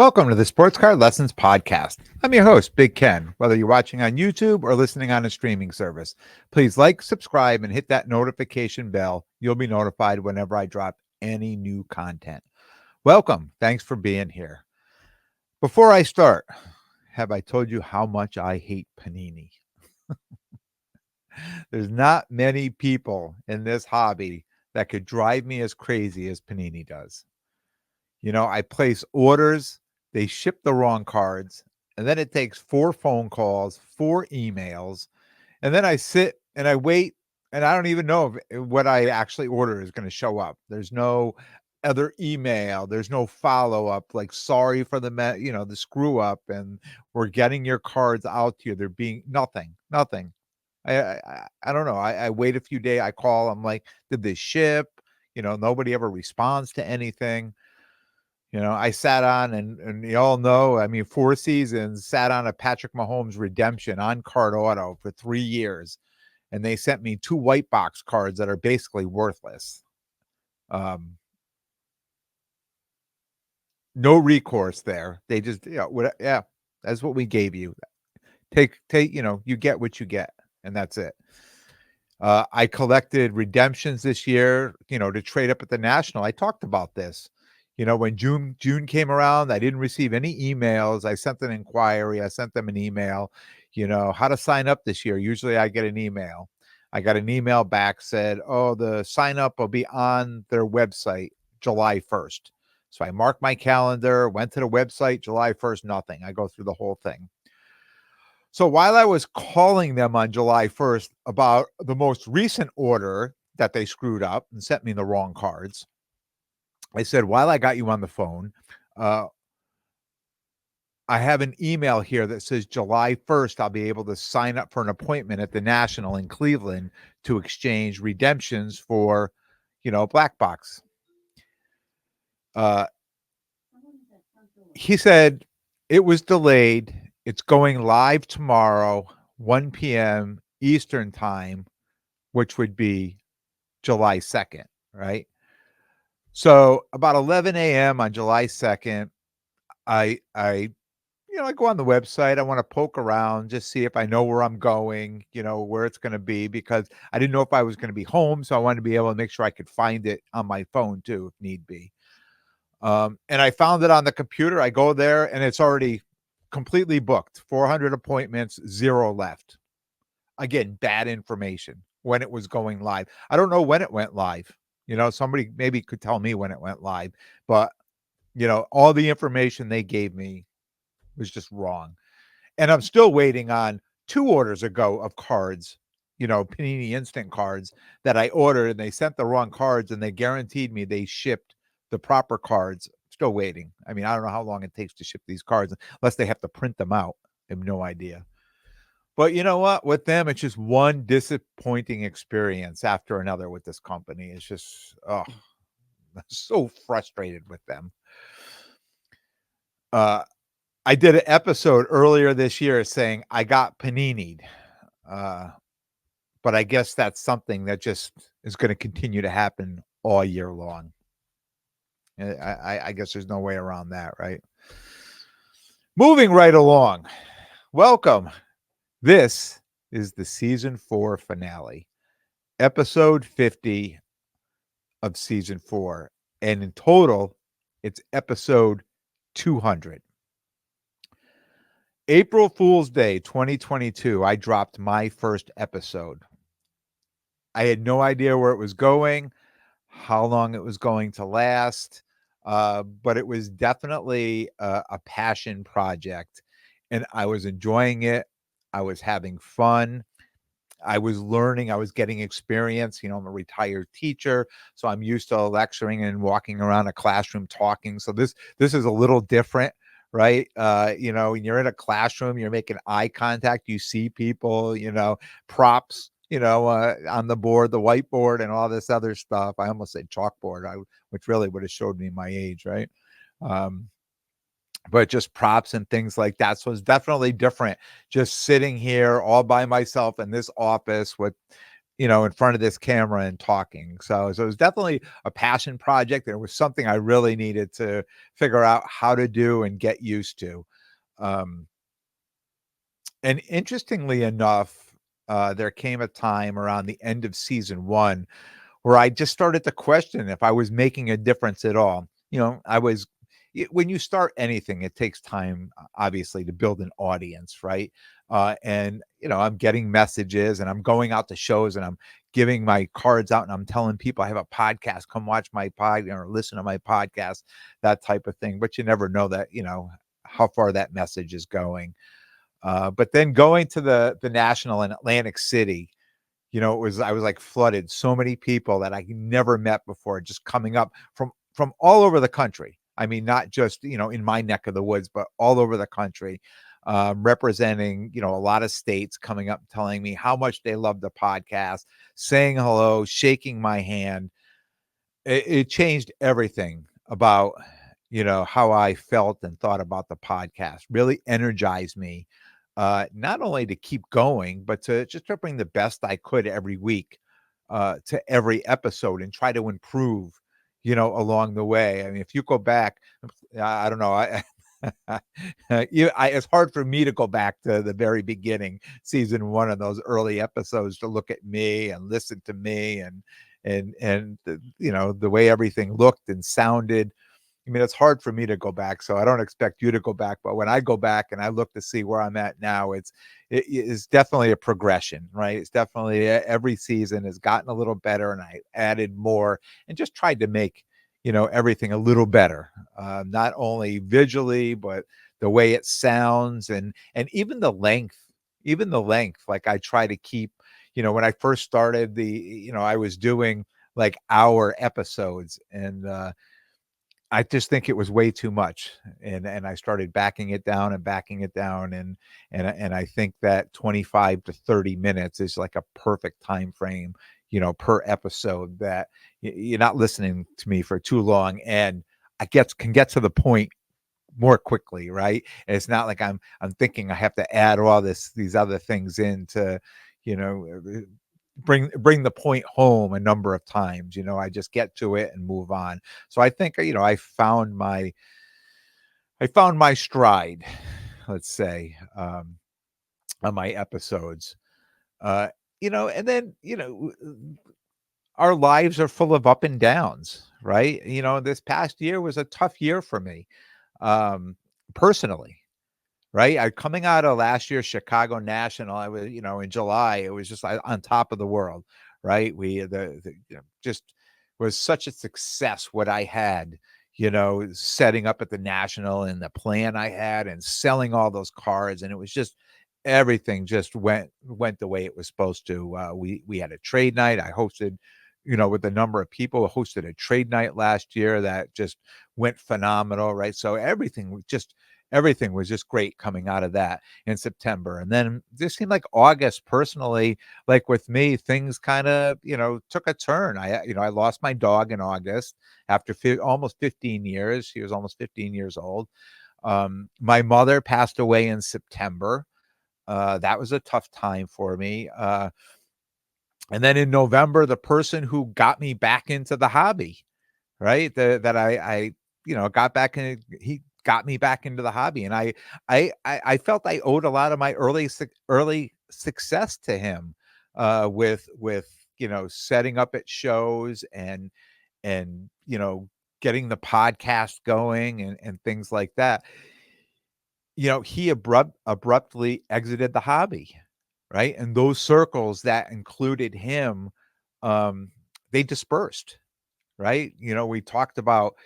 Welcome to the Sports Card Lessons Podcast. I'm your host, Big Ken. Whether you're watching on YouTube or listening on a streaming service, please like, subscribe, and hit that notification bell. You'll be notified whenever I drop any new content. Welcome. Thanks for being here. Before I start, have I told you how much I hate Panini? There's not many people in this hobby that could drive me as crazy as Panini does. I place orders, they ship the wrong cards, and then it takes 4 phone calls, 4 emails, and then I sit and I wait, and I don't even know if what I actually order is gonna show up. There's no other email, there's no follow-up, like, "Sorry for the screw up, and we're getting your cards out to you." There being nothing. I don't know. I wait a few days, I call, I'm like, "Did this ship?" Nobody ever responds to anything. I sat on and you all know, I mean, 4 seasons, sat on a Patrick Mahomes redemption on card auto for 3 years, and they sent me 2 white box cards that are basically worthless. Um, no recourse there. They just, that's what we gave you. Take, you get what you get, and that's it. I collected redemptions this year, to trade up at the National. I talked about this. When June came around, I didn't receive any emails. I sent an inquiry. I sent them an email, how to sign up this year. Usually I get an email. I got an email back, said, "Oh, the sign up will be on their website July 1st." So I marked my calendar, went to the website, July 1st, nothing. I go through the whole thing. So while I was calling them on July 1st about the most recent order that they screwed up and sent me the wrong cards, I said, "While I got you on the phone, uh, I have an email here that says July 1st, I'll be able to sign up for an appointment at the National in Cleveland to exchange redemptions for, black box." Uh, he said it was delayed. It's going live tomorrow, 1 p.m. Eastern time, which would be July 2nd, right? So about 11 a.m. on July 2nd, I go on the website. I want to poke around, just see if I know where I'm going, where it's going to be, because I didn't know if I was going to be home. So I wanted to be able to make sure I could find it on my phone too, if need be. And I found it on the computer. I go there and it's already completely booked. 400 appointments, 0 left. Again, bad information when it was going live. I don't know when it went live. Somebody maybe could tell me when it went live, but all the information they gave me was just wrong. And I'm still waiting on 2 orders ago of cards, Panini Instant cards that I ordered, and they sent the wrong cards, and they guaranteed me they shipped the proper cards. Still waiting. I mean, I don't know how long it takes to ship these cards unless they have to print them out. I have no idea. But you know what? With them, it's just one disappointing experience after another with this company. It's just, I'm so frustrated with them. I did an episode earlier this year saying I got panini'd, but I guess that's something that just is going to continue to happen all year long. I guess there's no way around that, right? Moving right along. Welcome. This is the season 4 finale, episode 50 of season 4. And in total, it's episode 200. April Fool's Day 2022, I dropped my first episode. I had no idea where it was going, how long it was going to last, but it was definitely a passion project, and I was enjoying it. I was having fun. I was learning. I was getting experience. I'm a retired teacher, so I'm used to lecturing and walking around a classroom talking. So this is a little different, right? When you're in a classroom, you're making eye contact. You see people, props, on the board, the whiteboard, and all this other stuff. I almost said chalkboard, which really would have showed me my age, right? But just props and things like that. So it's definitely different just sitting here all by myself in this office with, in front of this camera and talking. So it was definitely a passion project, and it was something I really needed to figure out how to do and get used to. Um, and interestingly enough, there came a time around the end of season 1 where I just started to question if I was making a difference at all. I was when you start anything, it takes time, obviously, to build an audience, right? And I'm getting messages, and I'm going out to shows, and I'm giving my cards out, and I'm telling people I have a podcast, come watch my pod or listen to my podcast, that type of thing. But you never know that, how far that message is going. But then going to the national in Atlantic City, I was like flooded. So many people that I never met before, just coming up from all over the country. I mean, not just in my neck of the woods, but all over the country, representing a lot of states, coming up, telling me how much they love the podcast, saying hello, shaking my hand. It changed everything about how I felt and thought about the podcast. Really energized me, not only to keep going, but to just to bring the best I could every week, to every episode, and try to improve, along the way. I mean, if you go back, I don't know, it's hard for me to go back to the very beginning, season 1, of those early episodes, to look at me and listen to me, and the way everything looked and sounded. I mean, it's hard for me to go back, so I don't expect you to go back. But when I go back and I look to see where I'm at now, it is definitely a progression, right? It's definitely every season has gotten a little better, and I added more and just tried to make everything a little better, not only visually, but the way it sounds, and even the length. Like, I try to keep, when I first started, I was doing like hour episodes, and I just think it was way too much, and I started backing it down and backing it down, and I think that 25 to 30 minutes is like a perfect time frame, per episode, that you're not listening to me for too long, and I can get to the point more quickly, right? And it's not like I'm thinking I have to add all these other things in to, you know, bring the point home a number of times. I just get to it and move on. So I think, I found my stride, let's say, on my episodes. Uh, and then, our lives are full of up and downs, right? This past year was a tough year for me, personally, right? I coming out of last year's Chicago National, I was, in July, it was just on top of the world, right? We just was such a success what I had, setting up at the National, and the plan I had, and selling all those cards, and it was just everything just went the way it was supposed to. We had a trade night. I hosted, with a number of people, hosted a trade night last year that just went phenomenal, right? So everything was just great coming out of that in September. And then this seemed like August, personally, like with me, things kind of, took a turn. I lost my dog in August after almost 15 years. She was almost 15 years old. My mother passed away in September. That was a tough time for me. And then in November, the person who got me back into the hobby, right? That I got back in. He got me back into the hobby, and I felt I owed a lot of my early success to him, with setting up at shows, and getting the podcast going, and things like that. He abruptly exited the hobby, right? And those circles that included him, um, they dispersed, right? We talked about,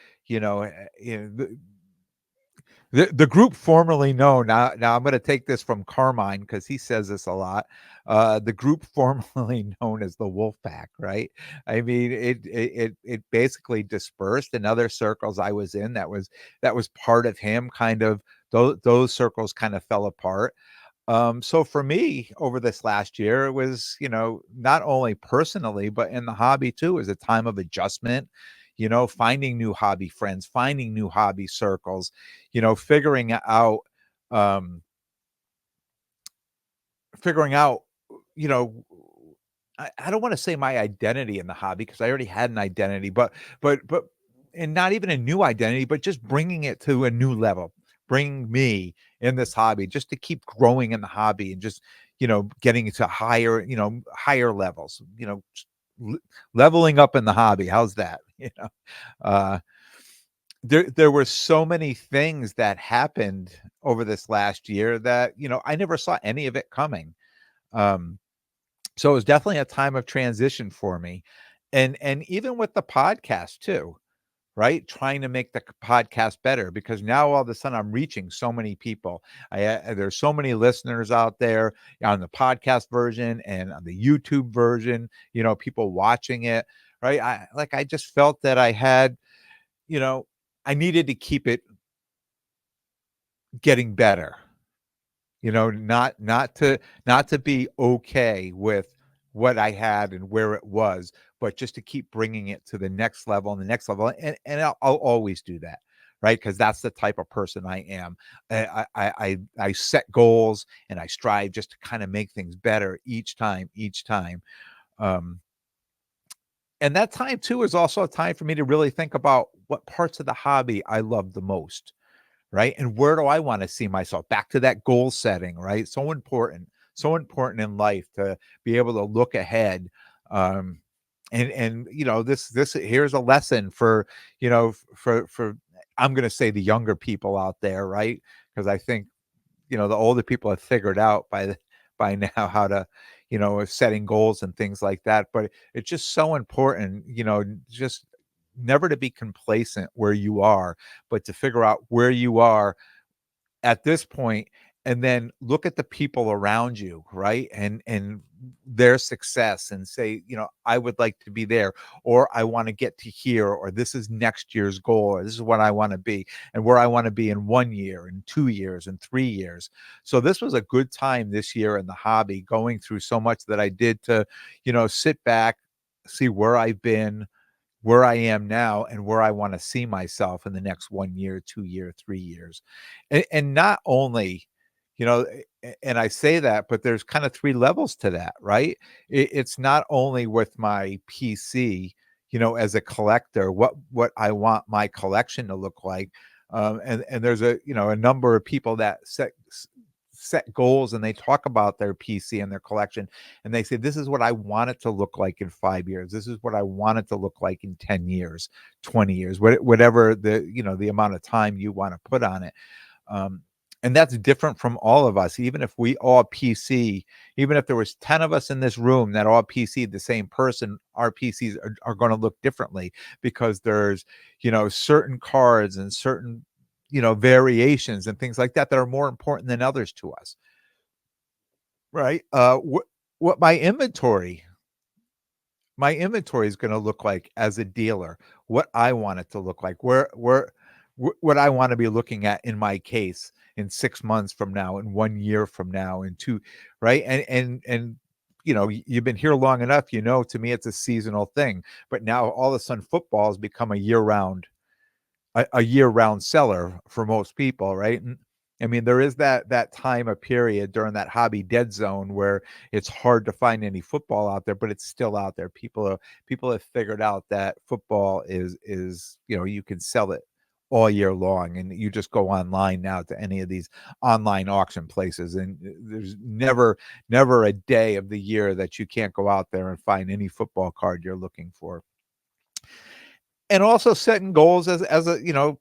the group formerly known, now I'm gonna take this from Carmine because he says this a lot, the group formerly known as the Wolf Pack, right? I mean, it basically dispersed in other circles I was in, that was part of him, kind of those circles kind of fell apart. So for me, over this last year, it was, not only personally, but in the hobby too, it was a time of adjustment, finding new hobby friends, finding new hobby circles, figuring out, um, figuring out, you know, I don't wanna say my identity in the hobby because I already had an identity, but and not even a new identity, but just bringing it to a new level, bringing me in this hobby just to keep growing in the hobby and just, getting to higher, higher levels, l leveling up in the hobby. How's that? Uh, there were so many things that happened over this last year that, I never saw any of it coming. Um so it was definitely a time of transition for me. And even with the podcast too, right? Trying to make the podcast better because now all of a sudden I'm reaching so many people. There's so many listeners out there on the podcast version and on the YouTube version, people watching it, right? I just felt that I had, you know, I needed to keep it getting better. Not to be okay with what I had and where it was, but just to keep bringing it to the next level and the next level, and I'll always do that, right? Because that's the type of person I am. I set goals and I strive just to kind of make things better each time. Um, and that time too is also a time for me to really think about what parts of the hobby I love the most, right? And where do I want to see myself? Back to that goal setting, right? So important in life to be able to look ahead. Um, and this here's a lesson for for I'm going to say the younger people out there, right? Because I think the older people have figured out by now how to setting goals and things like that. But it's just so important, just never to be complacent where you are, but to figure out where you are at this point and then look at the people around you, right? And their success and say, I would like to be there, or I want to get to here, or this is next year's goal, or this is what I want to be and where I want to be in 1 year and 2 years and 3 years. So this was a good time this year in the hobby, going through so much that I did to, sit back, see where I've been, where I am now and where I want to see myself in the next 1 year, 2 year, 3 years. And not only, and I say that, but there's kind of 3 levels to that, right? It's not only with my PC, as a collector, what I want my collection to look like. And there's a number of people that set goals and they talk about their PC and their collection and they say, this is what I want it to look like in 5 years. This is what I want it to look like in 10 years, 20 years, whatever the amount of time you want to put on it. Um, and that's different from all of us. Even if we all PC, even if there was 10 of us in this room that all PC the same person, our PCs are going to look differently because there's, certain cards and certain, variations and things like that are more important than others to us. Right. What my inventory is going to look like as a dealer, what I want it to look like, what I want to be looking at in my case in 6 months from now, in 1 year from now, in 2, right? And you've been here long enough, to me it's a seasonal thing, but now all of a sudden football has become a year-round seller for most people, right? And I mean, there is that time, a period during that hobby dead zone where it's hard to find any football out there, but it's still out there. People have figured out that football is you can sell it all year long, and you just go online now to any of these online auction places, and there's never a day of the year that you can't go out there and find any football card you're looking for. And also setting goals as a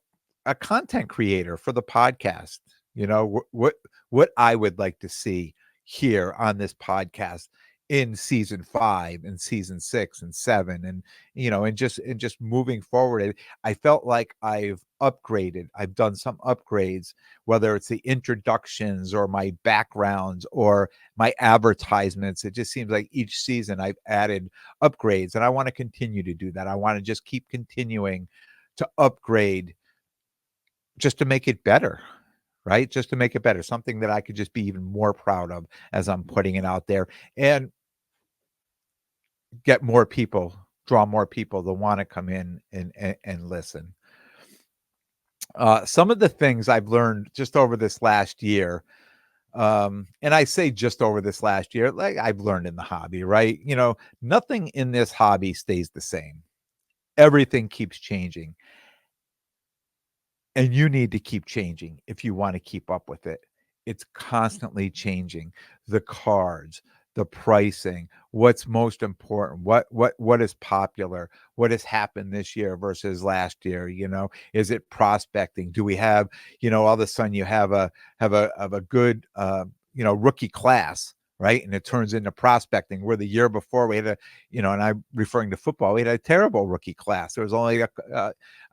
content creator for the podcast. What I would like to see here on this podcast in season 5 and season 6 and 7 and just moving forward. I felt like I've done some upgrades, whether it's the introductions or my backgrounds or my advertisements. It just seems like each season I've added upgrades, and I want to continue to do that. I want to just keep continuing to upgrade just to make it better, right? Just to make it better, something that I could just be even more proud of as I'm putting it out there and get more people, draw more people to want to come in and listen. Some of the things I've learned just over this last year, And I say just over this last year, like I've learned in the hobby, right? Nothing in this hobby stays the same. Everything keeps changing. And you need to keep changing if you want to keep up with it. It's constantly changing. The cards, the pricing, what's most important, what is popular, what has happened this year versus last year, Is it prospecting? Do we have, all of a sudden you have a good rookie class, right? And it turns into prospecting, where the year before we had and I'm referring to football, we had a terrible rookie class. There was only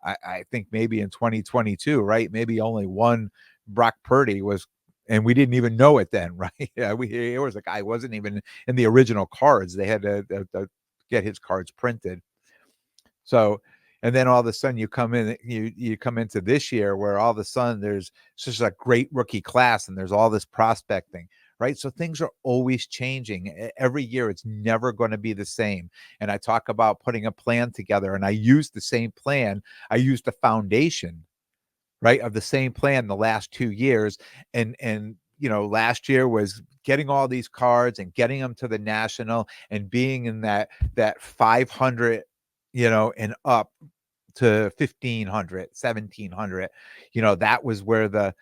I think maybe in 2022, right? Maybe only one Brock Purdy was, and we didn't even know it then, right? Yeah, there was a guy wasn't even in the original cards. They had to get his cards printed. So, and then all of a sudden you come in, you come into this year where all of a sudden there's just a great rookie class and there's all this prospecting, right? So things are always changing. Every year it's never going to be the same. And I talk about putting a plan together, and I use the same plan. I use the foundation, right, of the same plan the last 2 years. And last year was getting all these cards and getting them to the national and being in that 500, and up to 1,500, 1,700. That was where the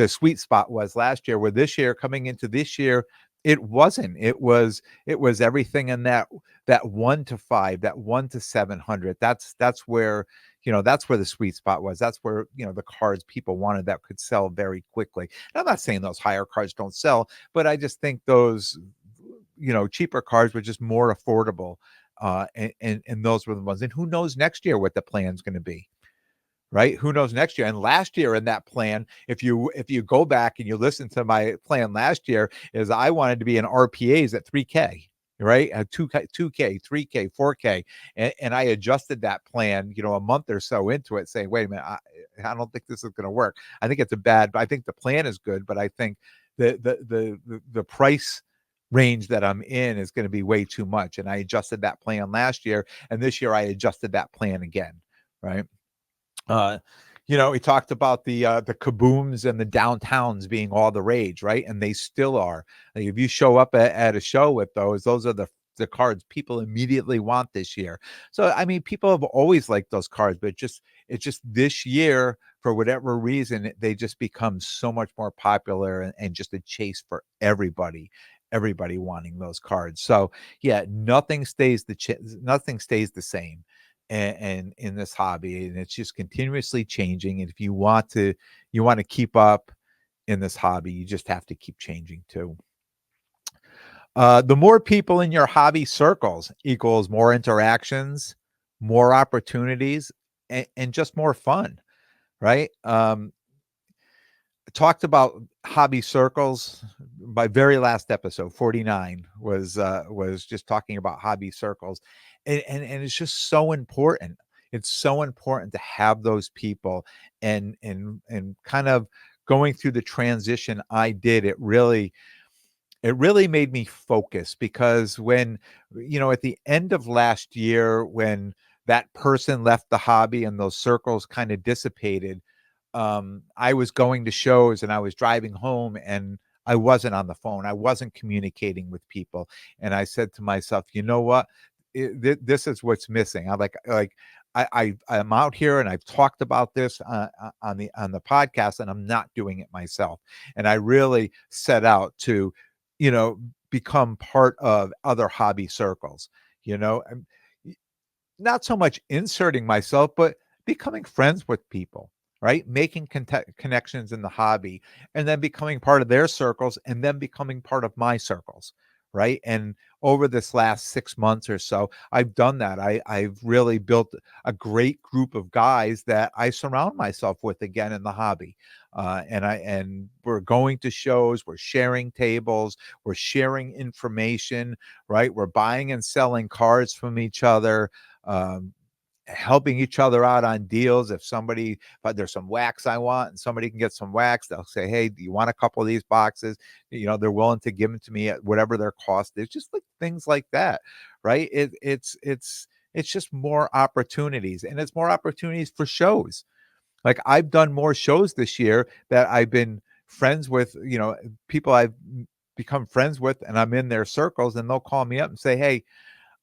sweet spot was last year. Where this year, coming into this year, it wasn't. It was everything in that 1 to 5, that 1 to 700. That's where that's where the sweet spot was. That's where the cards people wanted that could sell very quickly. And I'm not saying those higher cards don't sell, but I just think those cheaper cards were just more affordable. And those were the ones. And who knows next year what the plan's going to be, right? Who knows next year? And last year in that plan, if you go back and you listen to my plan last year, is I wanted to be in RPAs at 3K, right? 2K, 3K, 4K. And I adjusted that plan, a month or so into it, saying, wait a minute, I don't think this is going to work. I think I think the plan is good, but I think the price range that I'm in is going to be way too much. And I adjusted that plan last year, and this year I adjusted that plan again, right? Uh, we talked about the kabooms and the downtowns being all the rage, right? And they still are. Like, if you show up at a show with those are the cards people immediately want this year. So I mean, people have always liked those cards, but it's just this year, for whatever reason, they just become so much more popular, and just a chase for everybody wanting those cards. So yeah, nothing stays the same. And in this hobby, and it's just continuously changing. And if you want to keep up in this hobby, you just have to keep changing too. The more people in your hobby circles equals more interactions, more opportunities, and just more fun, right? Talked about hobby circles. My very last episode, 49, was just talking about hobby circles. And it's just so important. It's so important to have those people, and kind of going through the transition I did. It really made me focus, because when, at the end of last year, when that person left the hobby and those circles kind of dissipated, I was going to shows and I was driving home, and I wasn't on the phone. I wasn't communicating with people. And I said to myself, you know what? This is what's missing. I'm out here and I've talked about this on the podcast, and I'm not doing it myself. And I really set out to, become part of other hobby circles, and not so much inserting myself, but becoming friends with people, right? Making connections in the hobby, and then becoming part of their circles, and then becoming part of my circles, right? And over this last 6 months or so, I've done that. I've really built a great group of guys that I surround myself with again in the hobby. And we're going to shows, we're sharing tables, we're sharing information, right? We're buying and selling cards from each other. Um, Helping each other out on deals. But there's some wax I want, and somebody can get some wax, they'll say, hey, do you want a couple of these boxes? They're willing to give them to me at whatever their cost is. Just like things like that, right? It's just more opportunities, and it's more opportunities for shows. Like, I've done more shows this year that I've been friends with, people I've become friends with, and I'm in their circles, and they'll call me up and say, "Hey,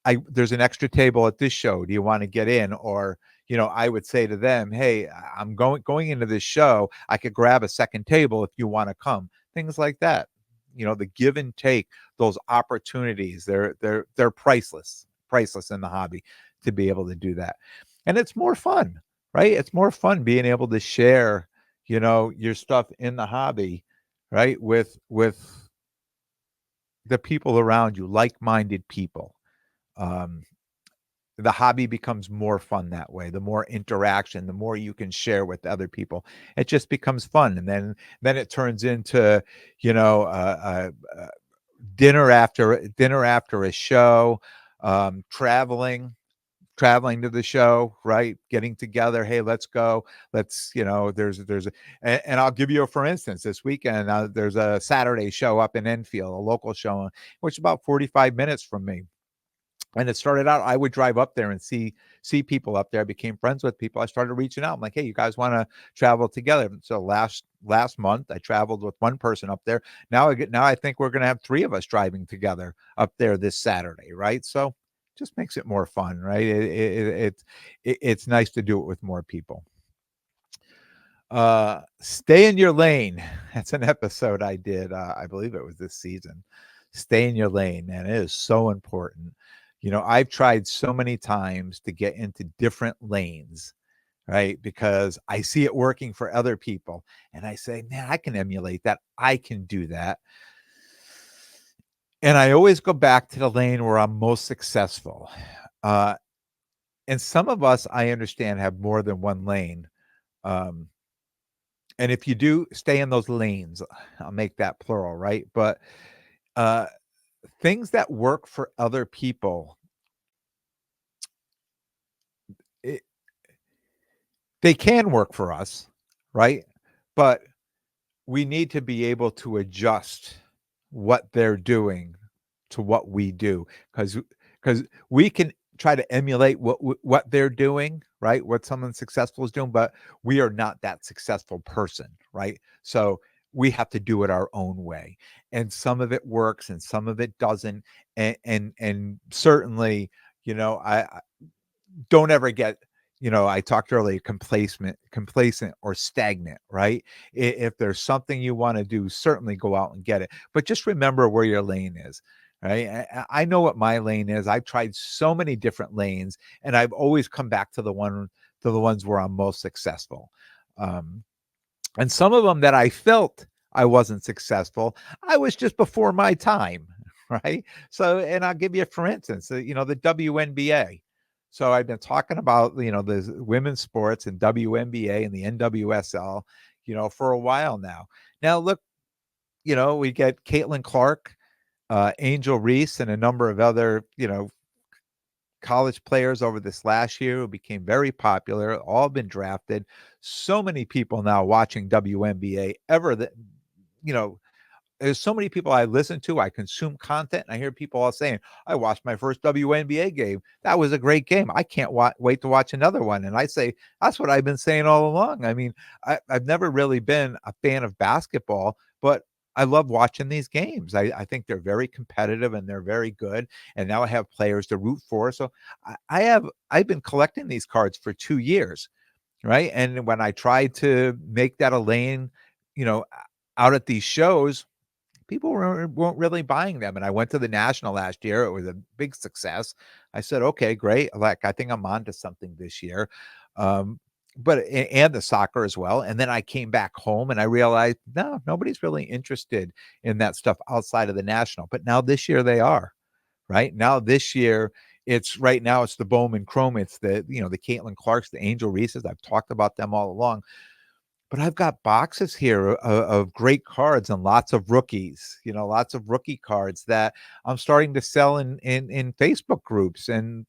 I there's an extra table at this show. Do you want to get in?" Or, I would say to them, "Hey, I'm going into this show. I could grab a second table if you want to come." Things like that. The give and take, those opportunities, they're priceless in the hobby to be able to do that. And it's more fun, right? It's more fun being able to share, your stuff in the hobby, right? With the people around you, like-minded people. Um, the hobby becomes more fun that way. The more interaction, the more you can share with other people. It just becomes fun, and then it turns into, dinner after a show, traveling to the show, right? Getting together. Hey, let's go. Let's, there's and I'll give you a for instance. This weekend, there's a Saturday show up in Enfield, a local show, which is about 45 minutes from me. And it started out, I would drive up there and see people up there. I became friends with people. I started reaching out. I'm like, "Hey, you guys want to travel together?" So last month, I traveled with one person up there. Now I think we're going to have three of us driving together up there this Saturday, right? So just makes it more fun, right? It's nice to do it with more people. Stay in your lane. That's an episode I did. I believe it was this season. Stay in your lane, man. It is so important. I've tried so many times to get into different lanes, right? Because I see it working for other people. And I say, man, I can emulate that. I can do that. And I always go back to the lane where I'm most successful. Uh, and some of us, I understand, have more than one lane. Um, and if you do stay in those lanes, I'll make that plural, right? But uh, things that work for other people, it, they can work for us, right? But we need to be able to adjust what they're doing to what we do, because we can try to emulate what they're doing, right? What someone successful is doing, but we are not that successful person, right? So we have to do it our own way, and some of it works and some of it doesn't. And certainly, I don't ever get, I talked earlier, complacent or stagnant, right? If there's something you want to do, certainly go out and get it, but just remember where your lane is, right? I know what my lane is. I've tried so many different lanes, and I've always come back to the ones where I'm most successful. um, and some of them that I felt I wasn't successful, I was just before my time, right? So, and I'll give you, for instance, the WNBA. So I've been talking about, the women's sports and WNBA and the NWSL, for a while now. Now, look, we get Caitlin Clark, Angel Reese, and a number of other, college players over this last year who became very popular, all been drafted. So many people now watching WNBA ever that, you know, there's so many people I listen to, I consume content, and I hear people all saying, "I watched my first WNBA game. That was a great game. I can't wait to watch another one." And I say, that's what I've been saying all along. I mean, I've never really been a fan of basketball, but I love watching these games. I think they're very competitive and they're very good. And now I have players to root for. So I've been collecting these cards for 2 years, right? And when I tried to make that a lane, you know, out at these shows, people weren't really buying them. And I went to the National last year. It was a big success. I said, okay, great. Like, I think I'm on to something this year. Um, and the soccer as well. And then I came back home and I realized, no, nobody's really interested in that stuff outside of the National. But now this year they are, right? Now this year, it's the Bowman Chrome. It's the Caitlin Clarks, the Angel Reeses. I've talked about them all along. But I've got boxes here of great cards and lots of rookie cards that I'm starting to sell in Facebook groups, and,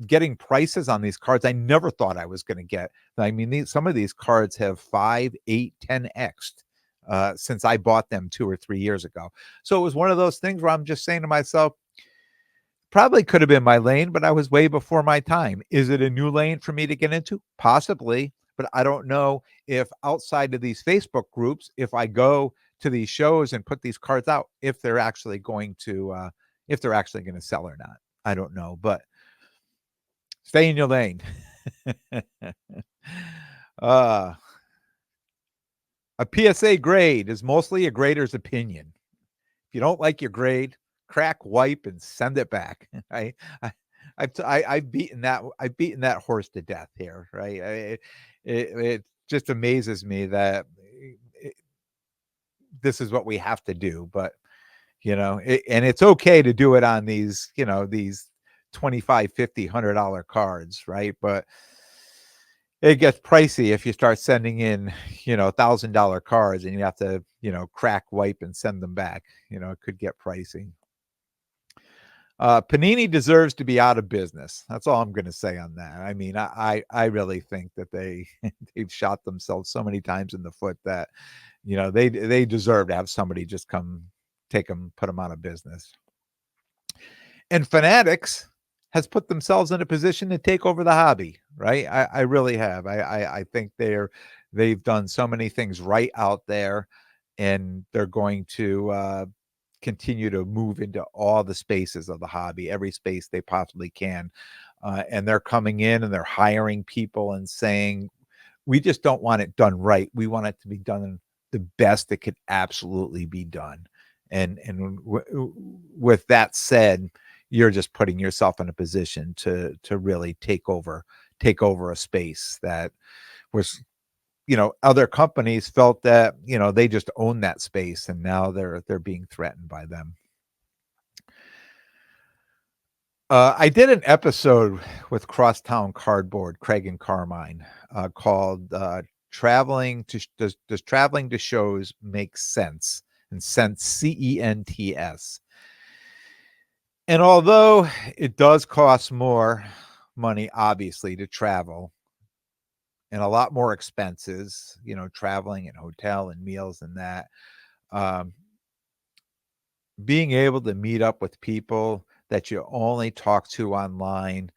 getting prices on these cards I never thought I was gonna get. I mean, some of these cards have 5, 8, 10x since I bought them 2 or 3 years ago. So it was one of those things where I'm just saying to myself, probably could have been my lane, but I was way before my time. Is it a new lane for me to get into? Possibly. but I don't know if outside of these Facebook groups, if I go to these shows and put these cards out, if they're actually going to sell or not. I don't know, but stay in your lane. uh, a PSA grade is mostly a grader's opinion. If you don't like your grade, crack, wipe, and send it back. I I've beaten that horse to death here, right? It just amazes me that this is what we have to do, but and it's okay to do it on these 25, 50, $100 cards, right? But it gets pricey if you start sending in, $1,000 cards and you have to, crack, wipe, and send them back. It could get pricey. Panini deserves to be out of business. That's all I'm going to say on that. I mean, I really think that they've shot themselves so many times in the foot that, they deserve to have somebody just come take them, put them out of business. And Fanatics has put themselves in a position to take over the hobby, right? I really have. I think they've done so many things right out there, and they're going to continue to move into all the spaces of the hobby, every space they possibly can. And they're coming in and they're hiring people and saying, we just don't want it done right. We want it to be done the best it could absolutely be done. And with that said, you're just putting yourself in a position to really take over a space that was, other companies felt that, they just own that space, and now they're being threatened by them. I did an episode with Crosstown Cardboard, Craig and Carmine, called "Traveling to Does Traveling to Shows Make Sense?" And sense, CENTS. And although it does cost more money, obviously, to travel, and a lot more expenses, traveling and hotel and meals and that, um, being able to meet up with people that you only talk to online,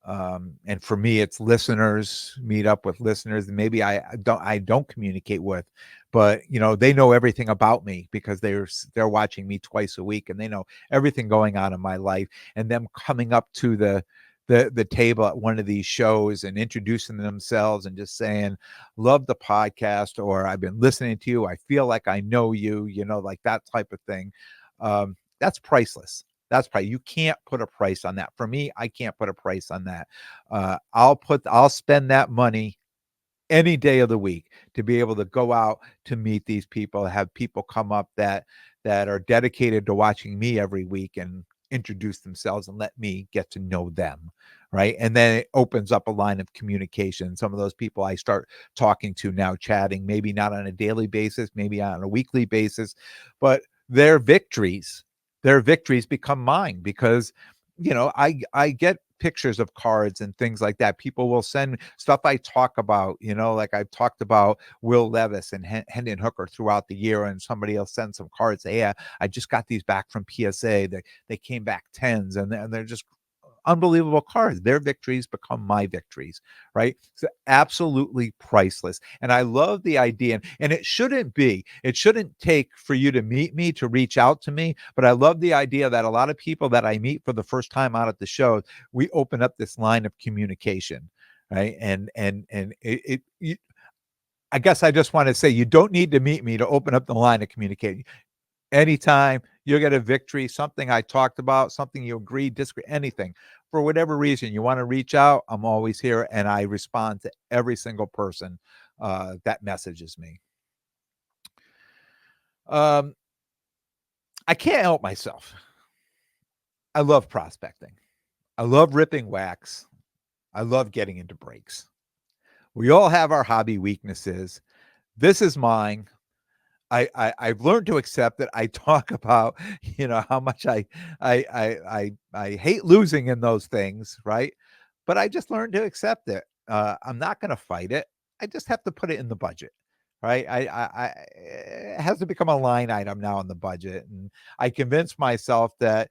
and for me, it's listeners, meet up with listeners. Maybe I don't communicate with, but they know everything about me because they're watching me twice a week, and they know everything going on in my life. And them coming up to the table at one of these shows and introducing themselves and just saying, "Love the podcast," or "I've been listening to you. I feel like I know you," like that type of thing. That's priceless. That's probably, you can't put a price on that. For me, I can't put a price on that. I'll spend that money any day of the week to be able to go out to meet these people, have people come up that are dedicated to watching me every week and introduce themselves and let me get to know them, right? And then it opens up a line of communication. Some of those people I start talking to now, chatting, maybe not on a daily basis, maybe on a weekly basis, but their victories become mine because I get pictures of cards and things like that. People will send stuff I talk about, like I've talked about Will Levis and Hendon Hooker throughout the year, and somebody else send some cards. Say, yeah, I just got these back from PSA. They came back tens, and they're just unbelievable cards. Their victories become my victories, right? So absolutely priceless. And I love the idea, and it shouldn't take for you to meet me to reach out to me, but I love the idea that a lot of people that I meet for the first time out at the show, we open up this line of communication, right? I guess I just want to say, you don't need to meet me to open up the line of communication. Anytime you get a victory, something I talked about, something you agree, disagree, anything, for whatever reason you want to reach out, I'm always here, and I respond to every single person that messages me. Um, I can't help myself. I love prospecting. I love ripping wax. I love getting into breaks. We all have our hobby weaknesses. This is mine. I've learned to accept that. I talk about, how much I hate losing in those things, right? But I just learned to accept it. I'm not going to fight it. I just have to put it in the budget, right? It has to become a line item now in the budget, and I convinced myself that,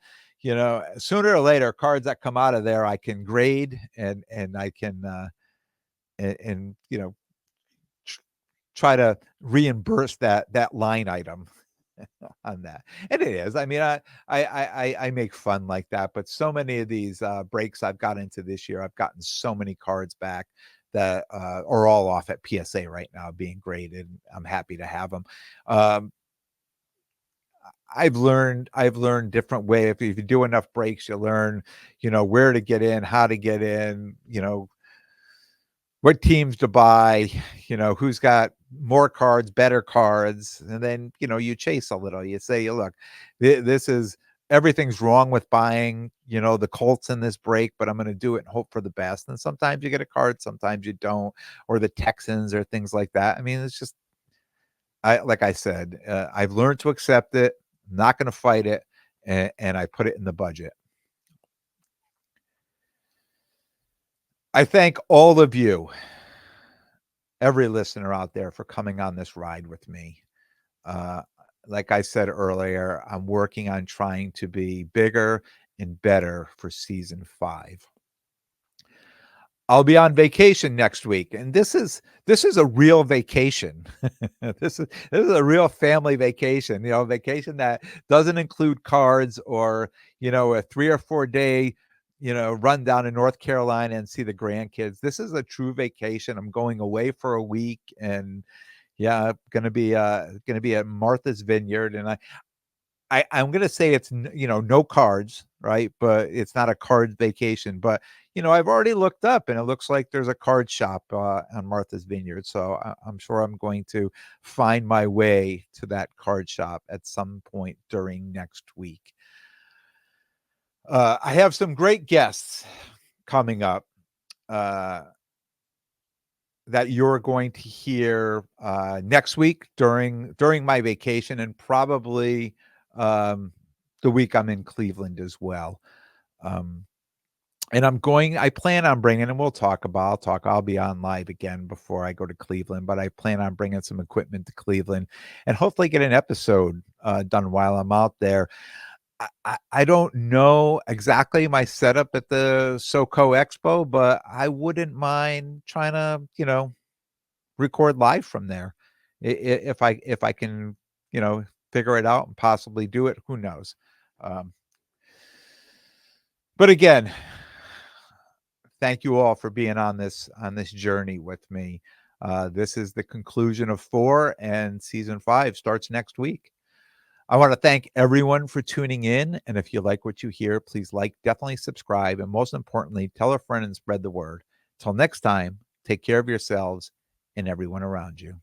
sooner or later, cards that come out of there, I can grade and I can, and try to reimburse that line item on that. And it is. I mean, I make fun like that, but so many of these breaks I've got into this year, I've gotten so many cards back that are all off at PSA right now being graded. I'm happy to have them. Um, I've learned different way. If you do enough breaks, you learn, where to get in, how to get in, what teams to buy, who's got more cards, better cards, and then, you chase a little. You say, look, this is everything's wrong with buying, the Colts in this break, but I'm going to do it and hope for the best. And sometimes you get a card, sometimes you don't, or the Texans or things like that. I mean, it's just, like I said, I've learned to accept it. I'm not going to fight it, and I put it in the budget. I thank all of you, every listener out there, for coming on this ride with me. Uh, like I said earlier, I'm working on trying to be bigger and better for season 5. I'll be on vacation next week, and this is a real vacation. This is a real family vacation, vacation that doesn't include cards or, a 3 or 4 day, run down to North Carolina and see the grandkids. This is a true vacation. I'm going away for a week, and yeah, gonna be at Martha's Vineyard, and I'm gonna say it's no cards, right? But it's not a card vacation. But I've already looked up, and it looks like there's a card shop on Martha's Vineyard. So I'm sure I'm going to find my way to that card shop at some point during next week. I have some great guests coming up that you're going to hear next week during my vacation, and probably the week I'm in Cleveland as well. And I plan on bringing, and I'll be on live again before I go to Cleveland, but I plan on bringing some equipment to Cleveland and hopefully get an episode done while I'm out there. I don't know exactly my setup at the SoCo Expo, but I wouldn't mind trying to, record live from there. If I can, figure it out and possibly do it, who knows? Um, but again, thank you all for being on this journey with me. This is the conclusion of 4, and season 5 starts next week. I want to thank everyone for tuning in. And if you like what you hear, please definitely subscribe. And most importantly, tell a friend and spread the word. Till next time, take care of yourselves and everyone around you.